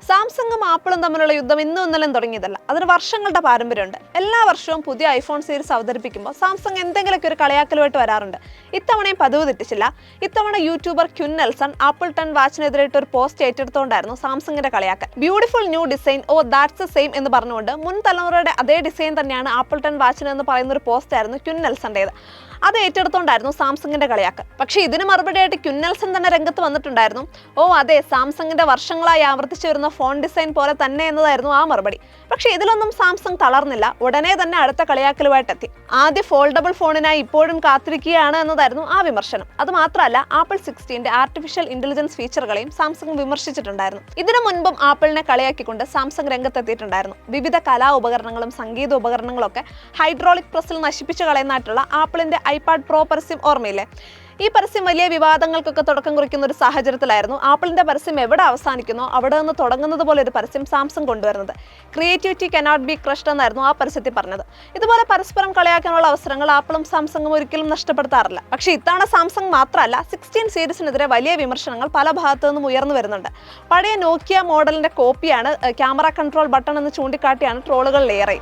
സാംസങ്ങും ആപ്പിളും തമ്മിലുള്ള യുദ്ധം ഇന്നും ഇന്നലെയും തുടങ്ങിയതല്ല. അതിന് വർഷങ്ങളുടെ പാരമ്പര്യമുണ്ട്. എല്ലാ വർഷവും പുതിയ ഐഫോൺ സീരീസ് അവതരിപ്പിക്കുമ്പോൾ സാംസങ് എന്തെങ്കിലുമൊക്കെ ഒരു കളിയാക്കലുമായിട്ട് വരാറുണ്ട്. ഇത്തവണയും പതിവ് തെറ്റിച്ചില്ല. ഇത്തവണ യൂട്യൂബർ ക്വിൻ നെൽസൺ ആപ്പിൾ 10 വാച്ചിനെതിരായിട്ട് ഒരു പോസ്റ്റ് ഏറ്റെടുത്തുകൊണ്ടായിരുന്നു സാംസങ്ങിന്റെ കളിയാക്കൽ. Beautiful new design, oh that's the same എന്ന് പറഞ്ഞുകൊണ്ട് മുൻ തലമുറയുടെ അതേ ഡിസൈൻ തന്നെയാണ് ആപ്പിൾ 10 വാച്ചിന് എന്ന് പറയുന്ന ഒരു പോസ്റ്റ് ആയിരുന്നു ക്വിൻ നെൽസന്റേത്. അത് ഏറ്റെടുത്തോണ്ടായിരുന്നു സാംസങ്ങിന്റെ കളിയാക്കൽ. പക്ഷേ ഇതിന് മറുപടിയായിട്ട് ക്വിൻ നെൽസൺ തന്നെ രംഗത്ത് വന്നിട്ടുണ്ടായിരുന്നു. ഓ അതെ, സാംസങ്ങിന്റെ വർഷങ്ങളായി ആവർത്തിച്ചു വരുന്ന ഫോൺ ഡിസൈൻ പോലെ തന്നെ എന്നതായിരുന്നു ആ മറുപടി. പക്ഷേ ഇതിലൊന്നും സാംസങ് തളർന്നില്ല. ഉടനെ തന്നെ അടുത്ത കളിയാക്കലുമായിട്ടെത്തി. ആദ്യ ഫോൾഡബിൾ ഫോണിനായി ഇപ്പോഴും കാത്തിരിക്കുകയാണ് എന്നതായിരുന്നു ആ വിമർശനം. അത് മാത്രമല്ല, ആപ്പിൾ 16ന്റെ ആർട്ടിഫിഷ്യൽ ഇന്റലിജൻസ് ഫീച്ചറുകളെയും സാംസങ് വിമർശിച്ചിട്ടുണ്ടായിരുന്നു. ഇതിനു മുൻപും ആപ്പിളിനെ കളിയാക്കിക്കൊണ്ട് സാംസങ് രംഗത്തെത്തിയിട്ടുണ്ടായിരുന്നു. വിവിധ കലാ ഉപകരണങ്ങളും സംഗീത ഉപകരണങ്ങളൊക്കെ ഹൈഡ്രോളിക് പ്രസ്സിൽ നശിപ്പിച്ചു കളയുന്നതായിട്ടുള്ള ആപ്പിളിന്റെ ഐപാഡ് പ്രോ പരസ്യം ഓർമ്മയില്ലേ? ഈ പരസ്യം വലിയ വിവാദങ്ങൾക്കൊക്കെ തുടക്കം കുറിക്കുന്ന ഒരു സാഹചര്യത്തിലായിരുന്നു ആപ്പിളിന്റെ പരസ്യം എവിടെ അവസാനിക്കുന്നോ അവിടെ നിന്ന് തുടങ്ങുന്നത് പോലെ ഒരു പരസ്യം സാംസങ് കൊണ്ടുവരുന്നത്. ക്രിയേറ്റിവിറ്റി കനോട്ട് ബി ക്രഷ്ഡ് എന്നായിരുന്നു ആ പരസ്യത്തിൽ പറഞ്ഞത്. ഇതുപോലെ പരസ്പരം കളിയാക്കാനുള്ള അവസരങ്ങൾ ആപ്പിളും സാംസങ്ങും ഒരിക്കലും നഷ്ടപ്പെടുത്താറില്ല. പക്ഷേ ഇത്തവണ സാംസങ് മാത്രമല്ല, 16 സീരീസിനെതിരെ വലിയ വിമർശനങ്ങൾ പല ഭാഗത്തു നിന്നും ഉയർന്നു വരുന്നുണ്ട്. പഴയ നോക്കിയ മോഡലിന്റെ കോപ്പിയാണ് ക്യാമറ കൺട്രോൾ ബട്ടൺ എന്ന് ചൂണ്ടിക്കാട്ടിയാണ് ട്രോളുകളിലേറെ.